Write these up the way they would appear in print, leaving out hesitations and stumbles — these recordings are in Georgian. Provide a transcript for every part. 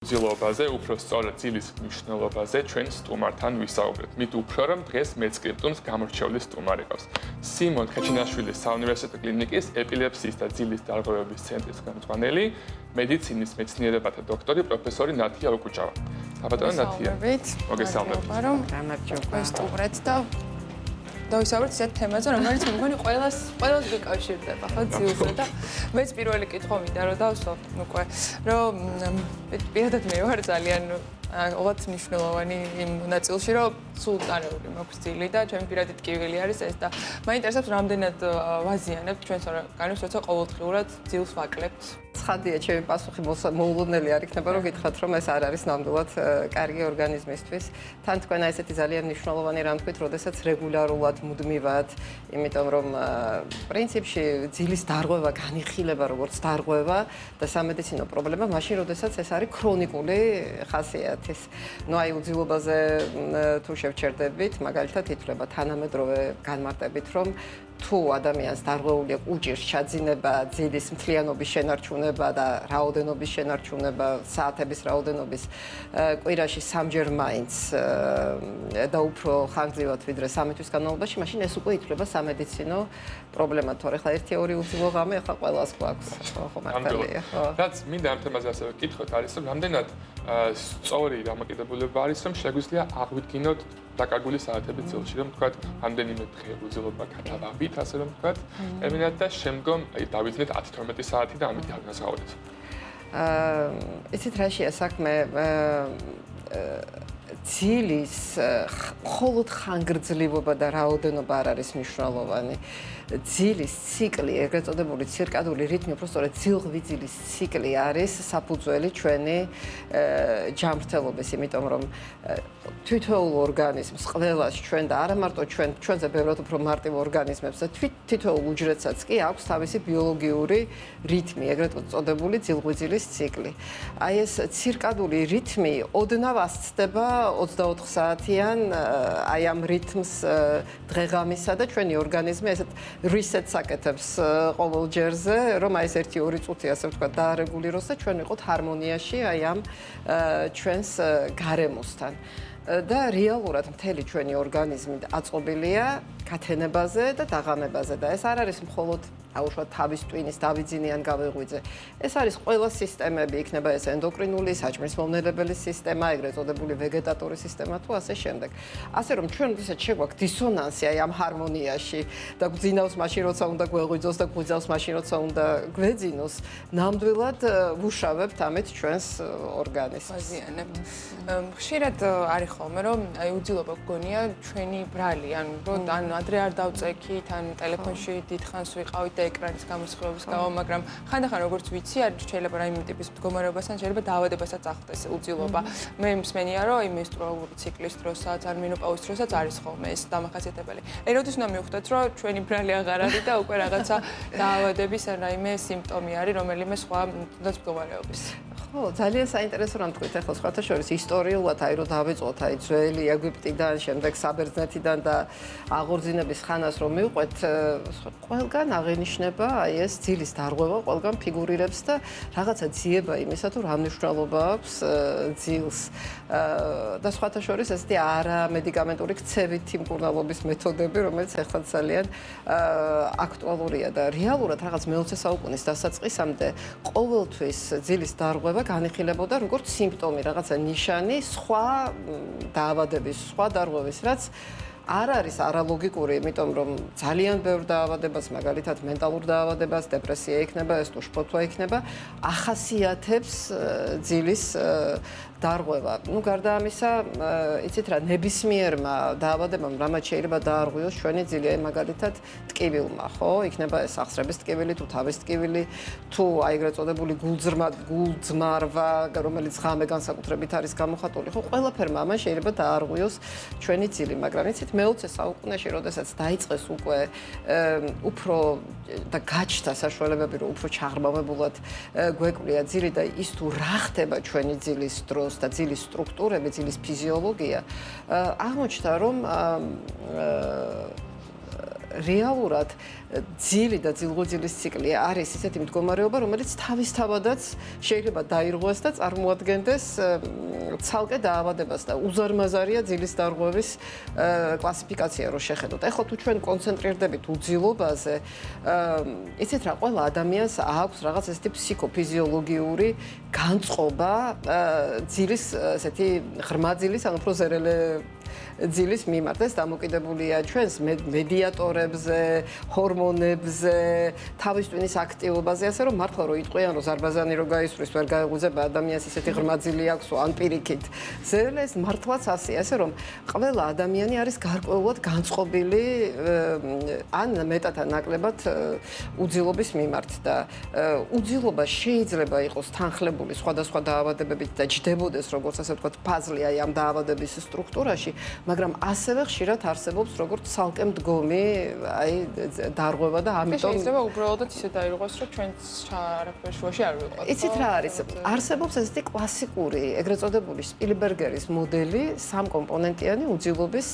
ძილობაზე, უფრო სწორად ძილის მნიშვნელობაზე ჩვენ სტუმართან ვისაუბრეთ. მით უფრო რომ დღეს მეც კრიპტუნს გამორჩეული სტუმარი ყავს. სიმონ ხეჩინაშვილის საუნივერსიტეტო კლინიკის ეპილეფსიის და ძილის დარღვევების ცენტრის ხელმძღვანელი, მედიცინის მეცნიერებათა დოქტორი პროფესორი ნათია ოკუჭავა. საბატონო ნათია. მოგესალმებით. სტუმრეთ და დავისაუბრეთ ისეთ თემაზე, რომელიც მე მგონი ყველას გიკავშირდება, ხო, ძილზე და მეც პირველი კითხვა მინდა რომ დავსვამ უკვე, რომ პირადად მე ვარ ძალიან ოღონდ მნიშვნელოვანი იმ ნაწილში, რომ სულ წარეული მაქვს ძილი და ჩემი პირადი ტკივილი არის ეს და მაინტერესებს რამდენად ვაზიანებთ ჩვენს ორგანიზმს, როცა ყოველდღიურად ძილს ვაკლებთ. ცხადია, ჩემი პასუხი მოულოდნელი არ იქნება, რომ გითხრათ, რომ ეს არ არის ნამდვილად კარგი ორგანიზმისთვის. თან თქვენ ესეთი ძალიან მნიშვნელოვანი რამ თქვით, როდესაც რეგულარულად, მუდმივად, იმიტომ რომ პრინციპში ძილის დარღვევა, განიხილება როგორც დარღვევა და სამედიცინო პრობლემა, მაშინ როდესაც ეს არის ქრონიკული ხასიათის. ნუ აი უძილობაზე თუ შევჩერდებით, მაგალითად ითვლება თანამედროვე განმარტებით, რომ თუ ადამიანს დარღვეული აქვს უჭირს ჩაძინება, ძილის მთლიანობის შენარჩუნება და რაოდენობის შენარჩუნება, საათების რაოდენობის კვირაში 3-ჯერ მაინც და უფრო ხანგრძლივად ვიდრე 3 თვის განმავლობაში, მაშინ ეს უკვე ითვლება სამედიცინო პრობლემა. თორე ხა 1-2 უძილო ღამე ახლა ყველას გვაქვს. ხო, მართალია. რაც მინდა ამ თემაზე ასევე ვკითხოთ არის, რომ რამდენად სწორი დამოკიდებულება არის, რომ შეგვიძლია აღვიდგინოთ დაკარგული საათები ძილში, რომ თქვათ, რამდენიმე დღე უძილობა გადავაბით, ასე რომ თქვათ, ტერმინად და შემდგომ დავიძინეთ 10-12 საათი და ამით განსხვავდეთ. იცით რაშია საქმე? ძილის მხოლოდ ხანგრძლივობა და რაოდენობა არ არის მნიშვნელოვანი. ძილის ციკლი, ეგრეთ წოდებული ცირკადული რიტმი, უფრო სწორედ ძილღვიძილის ციკლი არის საფუძველი ჩვენი ჯანმრთელობის, იმიტომ რომ თითოეულ ორგანიზმს, ყველას ჩვენ და არა მარტო ჩვენზე ბევრად უფრო მარტივ ორგანიზმებს და თითოეულ უჯრედსაც კი აქვს თავისი ბიოლოგიური რიტმი, ეგრეთ წოდებული ძილღვიძილის ციკლი. აი ეს ცირკადული რიტმი ოდნავ ასწდება 24 საათიან აი ამ რიტმს დღეღამისა და ჩვენი ორგანიზმი ესეთ რისეტს აკეთებს ყოველ ჯერზე, რომ აი ეს 1-2 წუთი ასე ვთქვათ დაარეგულიროს და ჩვენ ვიყოთ ჰარმონიაში აი ამ ჩვენს გარემოსთან. და რეალურად მთელი ჩვენი ორგანიზმი აწყობილია გათენებაზე და დაღამებაზე და ეს არ არის მხოლოდ აუშვათ თავის ტვინის დავიძინე ან გავეღვიძე. ეს არის ყველა სისტემები, იქნება ეს ენდოკრინული, საჭმლის მომნელებელი სისტემა, ეგრეთ წოდებული ვეგეტატური სისტემა თუ ასე შემდეგ. ასე რომ ჩვენ ისეთ შეგვაქვს დისონანსი აი ამ ჰარმონიაში და გვძინავს მაშინ როცა უნდა გვეღვიძოს და გვიძავს მაშინ როცა უნდა გვეძინოს, ნამდვილად ვუშავებთ ამით ჩვენს ორგანიზმს. ვაზიანებთ. ხშირად არის ხოლმე რომ აი უძილობა გგონია ჩვენი ბრალი, ან ადრე არ დავწექით, ან ტელეფონში დიდხანს ვიყავით და ეკრანის გამოსხივების გამო, მაგრამ ხანდახან როგორც ვიცი, არ შეიძლება რაიმე ტიპის მდგომარეობასთან შეიძლება დაავადებასაც ახლდეს უძილობა. მე მსმენია, რომ აი მენსტრუალური ციკლის დროსაც, ან მენოპაუზის დროსაც არის ხოლმე ეს დამახასიათებელი. როდის უნდა მივხვდეთ, რომ ჩვენი ბრალი აღარ არის და უკვე რაღაცა დაავადების ან რაიმე სიმპტომი არის, რომელიმე სხვა მდგომარეობის. ხო, ძალიან საინტერესო რამ თქვით ახლა სხვათა შორის ისტორიულად აი რომ დავიწყოთ აი ძველი ეგვიპტიდან, შემდეგ საბერძნეთიდან და აღორძინების ხანას რომ მივყვეთ, ყველგან აღენიშნება აი ეს ძილის დარღვევა, ყველგან ფიგურირებს და რაღაცა ძიება იმისა თუ რა მნიშვნელობა აქვს ძილს. და სხვათა შორის ესეთი არამედიკამენტური ქცევითი მკურნალობის მეთოდები, რომელიც ახლა ძალიან აქტუალურია და რეალურად რაღაც მე-20 საუკუნის დასაწყისამდე ყოველთვის ძილის დარღვევა განიხილებოდა როგორც სიმპტომი, რაღაცა ნიშანი სხვა დაავადების, სხვა დარღვევის, რაც არ არის არალოგიკური, იმიტომ რომ ძალიან ბევრ დაავადებას, მაგალითად მენტალურ დაავადებას, დეპრესია იქნება, ეს თუ შფოთვა იქნება, ახასიათებს ძილის დარღვევა. ნუ გარდა ამისა, იცით რა, ნებისმიერმა დაავადებამ, რამაც შეიძლება დაარღვიოს ჩვენი ძილი, აი მაგალითად ტკივილმა, ხო? იქნება ეს სახსრების ტკივილი, თუ თავის ტკივილი, თუ აი ეგრეთ წოდებული გულძმარვა, რომელიც ღამე განსაკუთრებით არის გამოხატული, ხო? ყველაფერმა ამან შეიძლება დაარღვიოს ჩვენი ძილი, მაგრამ იცით მე-20 საუკუნეში, როდესაც დაიწყეს უკვე უფრო და გაჩნდა საშუალებები, რომ უფრო ჩაღრმავებულად გვეკვდია ძილი და ის თუ რა ხდება ჩვენი ძილის დროს და ძილის სტრუქტურები, ძილის ფიზიოლოგია, აღმოჩნდა, რომ რეალურად ძილი და ძილღუძილის ციკლი არის ისეთი მდგომარეობა, რომელიც თავისთავადაც შეიძლება დაირღვეს და წარმოადგენდეს ცალკე დაავადებას და უზარმაზარია ძილის დარღვევის კლასიფიკაცია რო შეხედოთ. ეხლა თუ ჩვენ კონცენტრირდებით უძილობაზე, იცით რა, ყველა ადამიანს აქვს რაღაც ესეთი ფსიქოფიზიოლოგიური განწყობა ძილის ესეთი ღრმა ძილის ან უფრო ზერელე ძილის მიმართ. ეს დამოკიდებულია ჩვენს მედიატორებზე, ჰორმონებზე, თავის ტვინის აქტივობაზე, ასე რომ მართლა რო იტყვიან, რომ ზარბაზანი რო გაისვრის, ვერ გაეღვიძება ადამიანს ისეთი ღრმა ძილი აქვს, ან პირიქით. ზერელე ეს მართლაც ასეა, ასე რომ ყველა ადამიანი არის გარკვეულად განწყობილი ან მეტად ან ნაკლებად უძილობის მიმართ და უძილობა შეიძლება იყოს თანხლებული სხვადასხვა დაავადებებით და ჯდებოდეს, როგორც ასე ვთქვათ, ფაზლი აი ამ დაავადების სტრუქტურაში, მაგრამ ასევე ხშირად არსებობს როგორც ცალკე მდგომი აი დარღვევა და ამიტომ შეიძლება უბრალოდ ისე დაირღვეს, რომ ჩვენც არაფერ შუაში არ ვიყავთ. იცით რა არის? არსებობს ესეთი კლასიკური, ეგრეთ წოდებული სპილბერგერის მოდელი, სამკომპონენტიანი უძილობის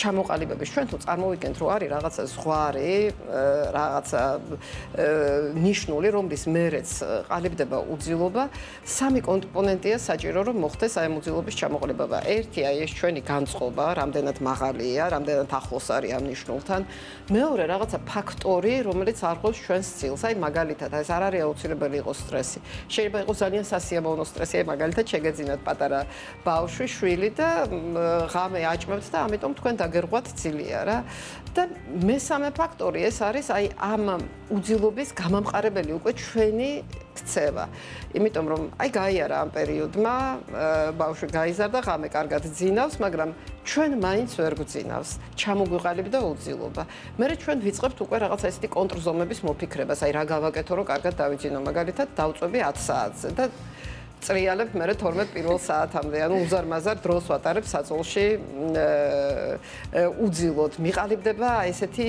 ჩამოყალიბების. ჩვენ თუ წარმოვიდგენთ, რომ არის რაღაცა ზღვარი, რაღაცა ნიშნული, რომლის მერეც ყალიბდება უძილობა, სამი კომპონენტია საჭირო, რომ მოხდეს აი ამ უძილობის ჩამოყალიბება. ერთი აი ეს ჩვენი განწყობა, რამდენად მაღალია, რამდენად ახლოს არის ამ ნიშნულთან. მეორე რაღაცა ფაქტორი, რომელიც არღვევს ჩვენს ცილს. აი მაგალითად, ეს არ არის აუცილებელი იყოს სტრესი. შეიძლება იყოს ძალიან სასიამოვნო სტრესი, აი მაგალითად შეგეძინათ პატარა ბავშვი, შვილი და ღამე აჭმევთ და ამიტომ თქვენ დაგერღვათ ძილია რა. და მესამე ფაქტორი ეს არის აი ამ უძილობის გამამყარებელი უკვე ჩვენი ქცევა. იმიტომ რომ აი გაიარა ამ პერიოდმა ბავშვი გაიზარდა, ღამე კარგად ძინავს, მაგრამ ჩვენ მაინც ვერ გვძინავს. ჩამოგვიყალიბდა უძილობა. მერე ჩვენ ვიწყებთ უკვე რაღაცა ესეთი კონტრზომების მოფიქრებას, აი რა გავაკეთო, რომ კარგად დავიძინო, მაგალითად დავწვევი 10 საათზე და წრიალებთ მერე 12 პირველ საათამდე, ანუ უზარმაზარ დროს ვატარებ საწოლში უძილოთ. მიყალიბდება ესეთი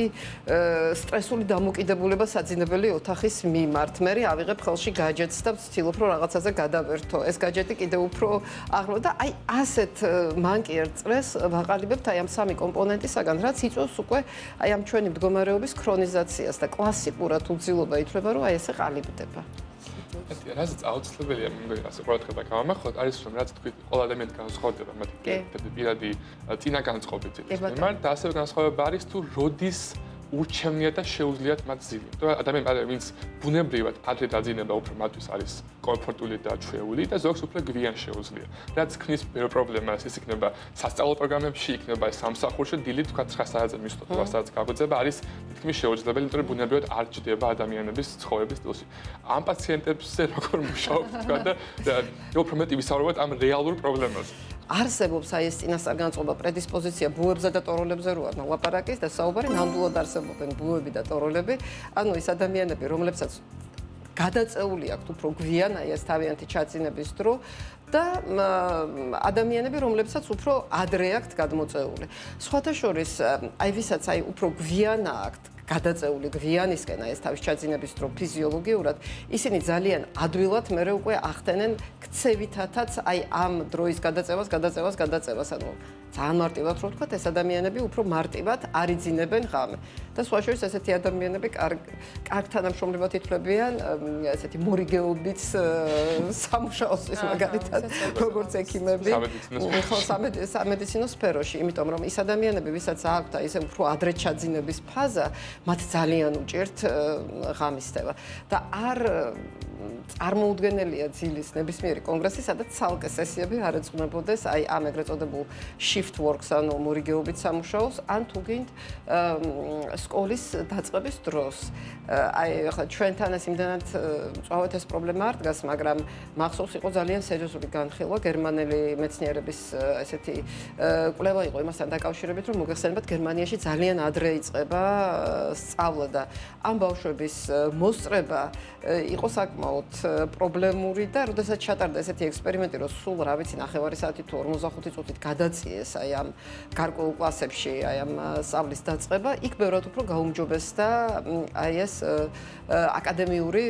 სტრესული დამოკიდებულება საძინებელი ოთახის მიმართ. მერე ავიღებ ხელში გაჯეტს და ვცდილობ რომ რაღაცაზე გადავერთო. ეს გაჯეტი კიდევ უფრო ახლო და აი ასეთ მანკიერ წრეს ვაყალიბებთ აი ამ სამი კომპონენტისაგან, რაც იწვევს უკვე აი ამ ჩვენი მდგომარეობის ქრონიზაციას და კლასიკურად უძილობა ითვლება, რომ აი ესე ყალიბდება. რაც აუცილებელია ასე ყურადღება გავამახოთ, არის რომ რაც თქვით, ყველა ადამიანი განსხვავდება მათი პირადი წინა განწყობით ძილის მიმართ და ასევე განსხვავება არის თუ როდის ურჩევნიათ და შეუძლიათ მათ ძილი. იმიტომ ადამიანი ვინც ბუნებრივად ადრე დაძინება უფრო მათთვის არის კომფორტული და ჩვეული და ზოგს უფრო გვიან შეუძლია. რაც ქმნის ბევრ პრობლემას, ის იქნება სასწავლო პროგრამებში, იქნება სამსახურში, დილით თქვა 9 საათზე მისვლა 8 საათს გაგვიძება, არის თითქმის შეუძლებელი, იმიტომ რომ ბუნებრივად არ ჯდება ადამიანების ცხოვრების სტილში. ამ პაციენტებზე როგორ მუშაობთ თქვა და უფრო მეტი ვისაუბროთ ამ რეალურ პრობლემაზე. არსებობს აი ეს წინასწარ-განწყობა პრედისპოზიცია ბუებზე და ტოროლებზე რო არ ლაპარაკის და საუბარი ნამდვილად არსებობენ ბუები და ტოროლები, ანუ ის ადამიანები, რომლებსაც გადაწეული აქვთ უფრო გვიან აი ეს თავიანთი ჩაძინების დრო და ადამიანები, რომლებსაც უფრო ადრე აქვთ გადმოწეული. სხვათა შორის, აი ვისაც აი უფრო გვიან აქვთ გადაწეული გვიანისკენ აი ეს თავის ჩაძინების დრო ფიზიოლოგიურად, ისინი ძალიან ადვილად მერე უკვე ახდენენ ქცევითათაც აი ამ დროის გადაწევას, ანუ ძალიან მარტივად რო ვთქვათ, ეს ადამიანები უფრო მარტივად არიძინებენ ღამე. და სხვა შორის ესეთი ადამიანები კარგ თანამშრომლად ითვლებიან ესეთი მორიგეობით სამუშაოსთვის მაგალითად, როგორც ექიმები, სამედიცინო სფეროში, იმიტომ რომ ის ადამიანები, ვისაც აქვთ აი ესე უფრო ადრე ჩაძინების ფაზა, მათ ძალიან უჭირთ ღამისთევა და არ წარმოუდგენელია ძილის ნებისმიერი კონგრესი, სადაც ცალკე სესიები არ ეძღვნებოდეს აი ამ ეგრეთ წოდებულ shift works, ანუ მორიგეობით სამუშაოს, ან თუ გინდ სკოლის დაწყების დროს. აი ახლა ჩვენთან ეს იმდანაც მწვავედ ეს პრობლემა არ დგას, მაგრამ მახსოვს იყო ძალიან სერიოზული განხილვა გერმანელი მეცნიერების ესეთი კვლევა იყო იმასთან დაკავშირებით, რომ მოგეხსენებათ გერმანიაში ძალიან ადრე იწყება სწავლა და ამ ბავშვების მოსწრება იყო საკმაოდ პრობლემური და როდესაც ჩატარდა ესეთი ექსპერიმენტი, რომ სულ რა ვიცი 9 საათი თუ 45 წუთით გადაწიეს დაიწყეს აი ამ გარკვეულ კლასებში აი ამ სწავლის დაწყება, იქ ბევრად უფრო გაუმჯობესდა აი ეს აკადემიური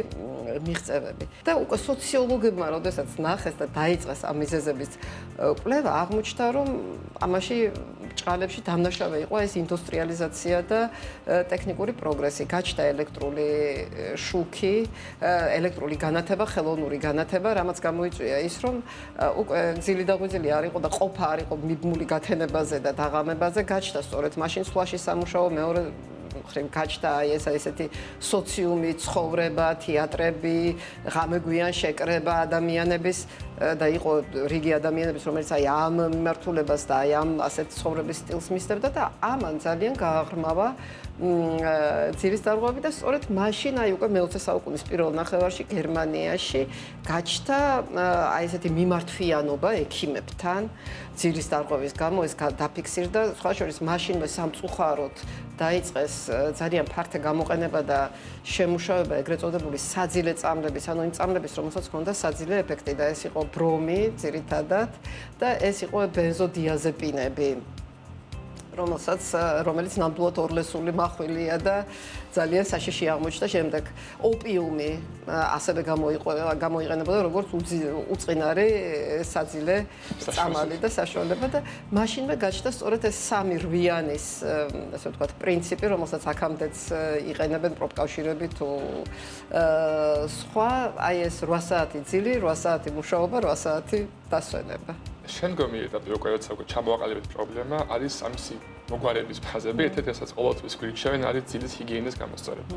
მიღწევები. და უკვე სოციოლოგებმა როდესაც ნახეს და დაიწყეს ამ მიზეზების კვლევა, აღმოჩნდა რომ ამაში ჭყალებში დამნაშავე იყო ეს ინდუსტრიალიზაცია და ტექნიკური პროგრესი, გაჩნდა ელექტრული შუქი, ელექტრული განათება, ხელოვნური განათება, რამაც გამოიწვია ის, რომ უკვე ძილი და ღვიძლი არ იყო და ყოფა არ იყო მიბმული გათენებაზე და დაღამებაზე, გაჩნდა სწორედ მაშინ სვლაში სამუშაო, მეორე მხრივ გაჩნდა აი ესეთი სოციუმი, ცხოვრება, თეატრები, ღამეგვიან შეკრება ადამიანების და იყო რიგი ადამიანების, რომელიც აი ამ მიმართულებას და აი ამ ასეთ ცხოვრების სტილს მისდევდა და ამან ძალიან გააღრმავა ძილის დარღვევები და სწორედ მაშინ აი უკვე მე-20 საუკუნის პირველ ნახევარში გერმანიაში გაჩნდა აი ესეთი მიმართვიანობა ექიმებთან ძილის დარღვევის გამო ეს დაფიქსირდა სხვა შორის მაშინვე სამწუხაროდ დაიწყეს ძალიან ფართე გამოყენება და შემუშავება ეგრეთ წოდებული საძილე წამლების, ანუ იმ წამლების, რომელსაც ჰქონდა საძილე ეფექტი და ეს იყო ბრომი ძირითადად და ეს იყო ბენზოდიაზეპინები, რომელიც ნამდვილად ორლესული მახვილია და ძალიან საშიში აღმოჩნდა შემდეგ. ოპიუმი ასევე გამოიყენებოდა როგორც უწყინარი საძილე წამალი და საშუალება და მაშინვე გაჩნდა სწორედ ეს სამი რვიანის, ასე ვთქვათ, პრინციპი, რომელსაც აქამდეც იყენებენ პროფკავშირები თუ სხვა, აი ეს 8 საათი ძილი, 8 საათი მუშაობა, 8 საათი დასვენება. შემდგომი ეტაპი უკვე როცა ჩამოაყალიბეთ პრობლემა არის ამისი მოგვარების ფაზები, ერთ-ერთი რასაც ყოველთვის გვირჩევენ არის ძილის ჰიგიენის გამოსწორება.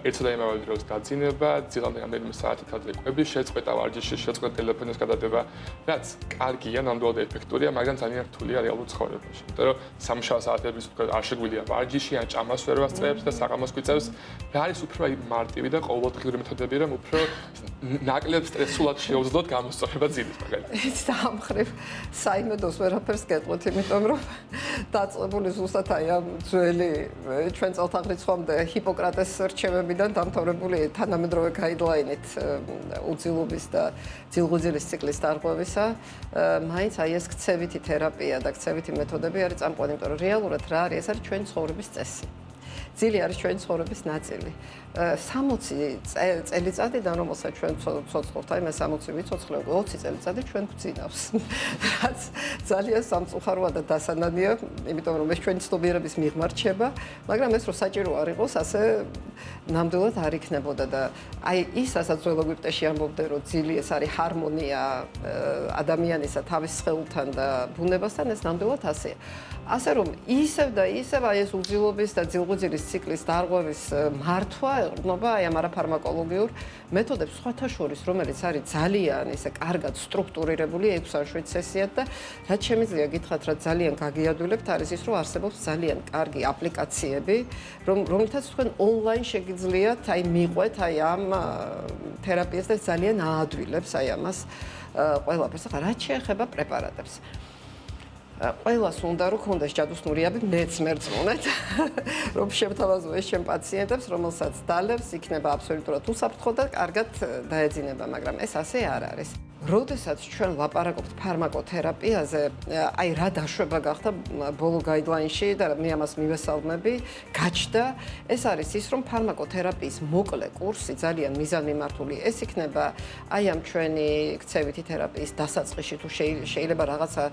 ერთსა და იმავე დროს დაძინება, ძილამდე რამდენიმე საათით ადრე კვების შეწყვეტა, ვარჯიშის შეწყვეტა, ტელეფონის გადადება, რაც კარგია, ნამდვილად ეფექტურია, მაგრამ ძალიან რთულია რეალურ ცხოვრებაში. იმიტომ რომ სამუშაო საათების არ შეგვიძლია ვარჯიში ან ჭამას ვერ ვასწრებს და საღამოს გვიწევს. და არის უფრო მარტივი და ყოველდღიური მეთოდები, რომ უფრო ნაკლებ სტრესულად შეუძლოთ გამოსწორება ძილის მაგალითად. ეს დამხრივ საიმედოს ვერაფერს გეტყვით, იმიტომ რომ დაწყებული ზუსტად აი ამ ძველი ჩვენ წელთაღრიცხვამდე ჰიპოკრატეს რჩევებიდან დამთავრებული თანამედროვე გაიდლაინით უძილობის და ძილღვიძლის ციკლის დარღვევისა, მაინც აი ეს ქცევითი თერაპია და ქცევითი მეთოდები არის წამყვანი, იმიტომ რომ რეალურად რა არის, ეს არის ჩვენი ცხოვრების წესი. ძილი არის ჩვენი ცხოვრების ნაწილი. 60 წელიწადიდან, რომელსაც ჩვენ ცოცხლობთ, აი მე 60 ვიცოცხლებ, 20 წელიწადი ჩვენ გვძინავს. რაც ძალიან სამწუხაროა და დასანანია, იმიტომ რომ ეს ჩვენი ცნობიერების მიღმარჩება, მაგრამ ეს რო საჭირო არ იყოს, ასე ნამდვილად არ იქნებოდა და აი ის, რასაც ძველ ეგვიპტეში ამბობდნენ, რომ ძილი ეს არის ჰარმონია ადამიანისა თავის სხეულთან და ბუნებასთან, ეს ნამდვილად ასეა. ასე რომ ისევ და ისევ აი ეს უძილობის და ძილღვიძლის ციკლის დარღვევის მართვა ეყრდნობა აი ამ არაფარმაკოლოგიურ მეთოდებს, სხვათა შორის, რომელიც არის ძალიან ისე კარგად სტრუქტურირებული 6-7 სესიად და რაც შემიძლია გითხრათ, რაც ძალიან გაგიადვილებთ, არის ის, რომ არსებობს ძალიან კარგი აპლიკაციები, რომლითაც თქვენ ონლაინ შეგიძლიათ აი მიყვეთ აი ამ თერაპიას და ძალიან აადვილებს აი ამას ყველაფერს. რაც შეეხება პრეპარატებს. ყველას უნდა რომ ქონდეს ჯადოსნურიები, მეც მერწმუნეთ, რომ შევთავაზო ეს ჩემ პაციენტებს, რომელსაც დალევს, იქნება აბსოლუტურად უსაფრთხო და კარგად დაეძინება, მაგრამ ეს ასე არ არის. როდესაც ჩვენ ლაპარაკობთ ფარმაკოთერაპიაზე, აი რა დაშვება გახდა ბოლო გაიდლაინში და მე ამას მივესალმები, გაჩნდა, ეს არის ის, რომ ფარმაკოთერაპიის მოკლე კურსი ძალიან მიზანმიმართული, ეს იქნება აი ამ ჩვენი ქცევითი თერაპიის დასაწყისში თუ შეიძლება რაღაცა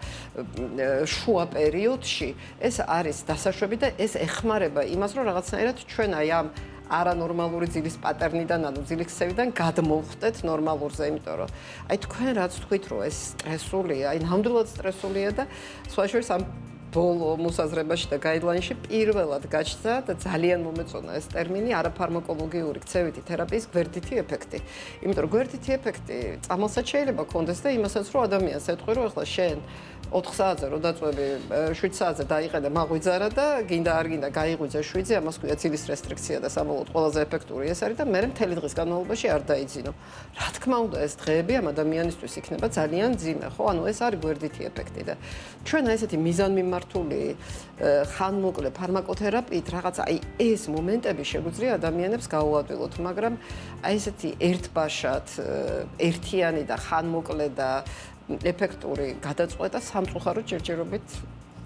შუა პერიოდში, ეს არის დასაშვები და ეს ეხმარება იმას, რომ რაღაცნაირად ჩვენ აი ამ არანორმალური ძილის პატერნიდან, ანუ ძილის ქცევიდან გადმოვხდეთ ნორმალურზე, იმიტომ რომ აი თქვენ რაც თქვით, რომ ეს სტრესულია, აი ნამდვილად სტრესულია და სხვა შორის ამ ბოლო მოსაზრებაში და გაიდლაინში პირველად გაჩნდა და ძალიან მომეწონა ეს ტერმინი არაფარმაკოლოგიური ქცევითი თერაპიის გვერდითი ეფექტი. იმიტომ რომ გვერდითი ეფექტი წამალსაც შეიძლება ქონდეს და იმასაც რომ ადამიანს ეთქვი, რომ ეხლა შენ 4 საათზე რო დაწვევი 7 საათზე დაიყენე მაღვიძარა და გინდა არ გინდა გაიღვიძე 7-ზე, ამას ქვია ძილის რესტრიქცია და საბოლოოდ ყველაზე ეფექტური ეს არის და მე მთელი დღის განმავლობაში არ დაიძინო. რა თქმა უნდა, ეს დღეები ამ ადამიანისთვის იქნება ძალიან ძიმე, ხო? ანუ ეს არის გვერდითი ეფექტი და ჩვენ აი ესეთი მიზანმიმართული ხანმოკლე ფარმაკოთერაპიით რაღაცა აი ეს მომენტები შეგვიძლია ადამიანებს გაუადვილოთ, მაგრამ აი ესეთი ერთბაშად, ერთიანი და ხანმოკლე და ეფექტური გადაწყვეტა სამწუხაროდ ჯერჯერობით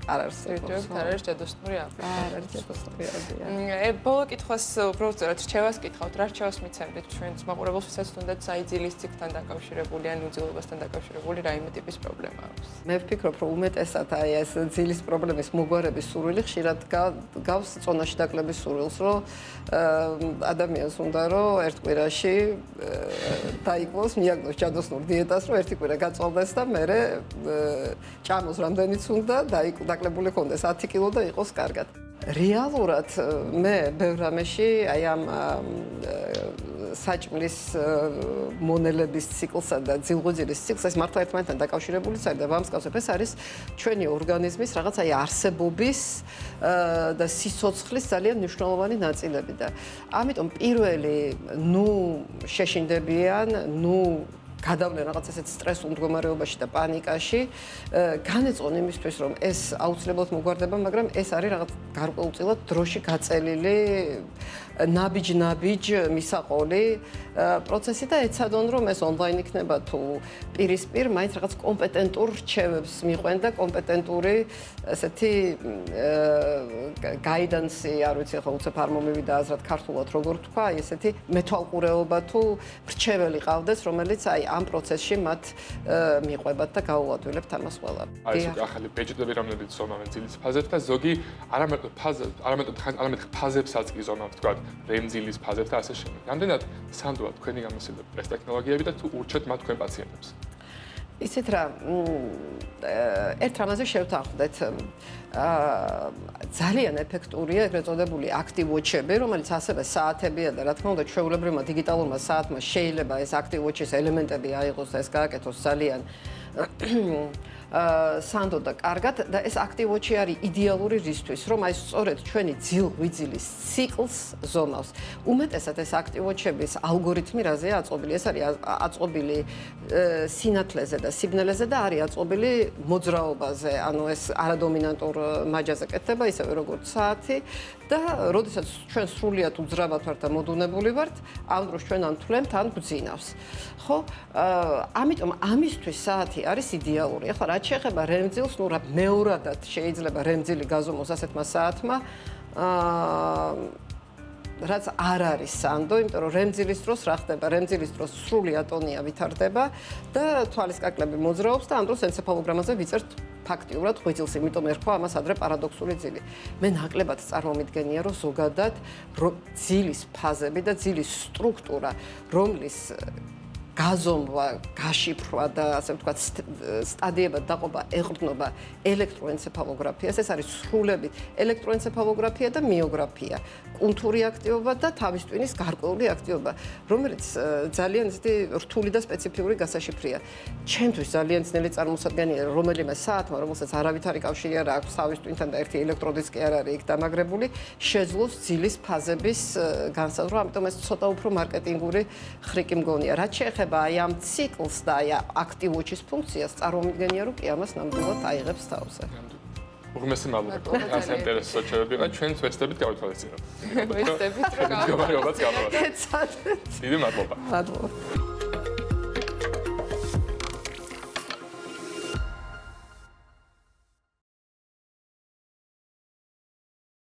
არ ჯერჯერობით არ არის ჯადოსნური აბი. არ არის ჯადოსნური აბია. ბოლო კითხვას უბრალოდ რჩევას კითხავთ, რა რჩევას მიცემთ ჩვენს მაყურებელს, ვისაც თუნდაც საიძილის ციკთან დაკავშირებული ან უძილობასთან დაკავშირებული რაიმე ტიპის პრობლემა აქვს. მე ვფიქრობ, რომ უმეტესად აი ეს ძილის პრობლემის მოგვარების სურვილი ხშირად გავს წონაში დაკლების სურვილს, რომ ადამიანს უნდა რომ ერთ კვირაში დაიკლოს, მიაგნოს ჯადოსნურ დიეტას, რომ ერთი კვირა გაწოვდეს და მერე ჭამოს რამდენიც უნდა დაკლებული ხონდეს 10 კილო და იყოს კარგად. რეალურად მე ბევრ რამეში აი ამ საჭმლის მონელების ციკლსა და ძილღუძილის ციკლს ეს მართლა ერთმანეთთან დაკავშირებული არის და ვამსკავსებ ეს არის ჩვენი ორგანიზმის რაღაც აი არსებობის და სიცოცხლის ძალიან მნიშვნელოვანი ნაწილები და ამიტომ პირველი შეშინდებიან გადავლენ რაღაც ესეთ სტრესულ მდგომარეობაში და პანიკაში, განეწონ იმისთვის, რომ ეს აუცილებლად მოგვარდება, მაგრამ ეს არის რაღაც გარკვეულწილად დროში გაწელილი ნაბიჯ მისაყოლი პროცესი და ეცადონ, რომ ეს ონლაინ იქნება თუ პირისპირ, მაინც რაღაც კომპეტენტურ რჩევებს მიყვენ და კომპეტენტური ესეთი გაიდანსი, არ ვიცი, ხო უცებ არ მომივიდა აზრად ქართულად როგორ თქვა, აი ესეთი მეთვალყურეობა თუ რჩეველი ყავდეს, რომელიც აი ამ პროცესში მათ მიყვებათ და გაუადვილებთ ამას ყველა. აი ეს ახალი ბეჭდები რამდენიც ზომავენ ძილის ფაზებს და ზოგი არამედ ფაზებსაც კი ზომავთ, თქვა რემძილის ფაზებს და ასე შემდეგ. რამდენად სანდოა თქვენი გამოსილებით ეს ტექნოლოგიები და თუ ურჩევთ მათ თქვენ პაციენტებს? ისეთ რა ერთ რამაზე შევთანხმდეთ ძალიან ეფექტურია ეგრეთ წოდებული active watch-ები, რომელიც ასევე საათებია და რა თქმა უნდა ჩვეულებრივმა დიგიტალურმა საათმა შეიძლება ეს active watch-ის ელემენტები აიღოს და ეს გააკეთოს ძალიან სანდო და კარგად და ეს active watch-ი არის იდეალური რისთვის, რომ აი სწორედ ჩვენი ძილ-ღვიძილის ციკლს ზომავს. უმეტესად ეს active watch-ების ალგორითმი რაზეა აწყობილი? ეს არის აწყობილი სინათლეზე და სიგნალეზე და არის აწყობილი მოძრაობაზე, ანუ ეს არადომინანტურ მაჯაზე კეთდება, ისევე როგორც საათი და როდესაც ჩვენ სრულიად უძრავად ვართ და მოდუნებული ვართ, ამ დროს ჩვენ ან თვლემთ, ან გვძინავს. ხო? ამიტომ ამისთვის საათი არის იდეალური. ახლა რაც შეეხება რემძილს, ნუ რა მეორადად შეიძლება რემძილი გაზომოს ასეთმა საათმა, რაც არ არის სანდო, იმიტომ რომ რემძილის დროს რა ხდება? რემძილის დროს სრული ატონია ვითარდება და თვალის კაკლები მოძრაობს და ამ დროს ენცეფალოგრამაზე ვიწერთ ფაქტიურად ღვიძლს, იმიტომ ერქვა ამას ადრე პარადოქსული ძილი. მე ნაკლებად წარმომიდგენია, რომ ზოგადად ძილის ფაზები და ძილის სტრუქტურა, რომლის გაზომვა, გაშიფრვა და ასე ვთქვათ, სტადიებად დაყოფა ეყრდნობა ელექტროენცეფალოგრაფიას. ეს არის სრულებით ელექტროენცეფალოგრაფია და მიოგრაფია, კუნთური აქტივობა და თავის ტვინის გარკვეული აქტივობა, რომელიც ძალიან ისეთი რთული და სპეციფიკური გასაშიფრია. ჩემთვის ძალიან ძნელი წარმოსადგენია რომელიმე საათმა, რომელსაც არავითარი კავშირი არ აქვს თავის ტვინთან და ერთი ელექტროდიც კი არ არის იქ დამაგრებული, შეძლოს ძილის ფაზების განსაზღვრა, ამიტომ ეს ცოტა უფრო მარკეტინგური ხრიკი მგონია. რაც შეეხება აი ამ ციკლს და აი active watch-ის ფუნქციას, წარმომიდგენია, რომ კი ამას ნამდვილად აიღებს თავზე. უღმესი მადლობა. ასე ინტერესო შეხვედრა იყო. ჩვენც ვესტებით გავეთვალისწინებთ. ვესტებით რა. მდგომარეობაც გავავალ. ეცადეთ. დიდი მადლობა. მადლობა.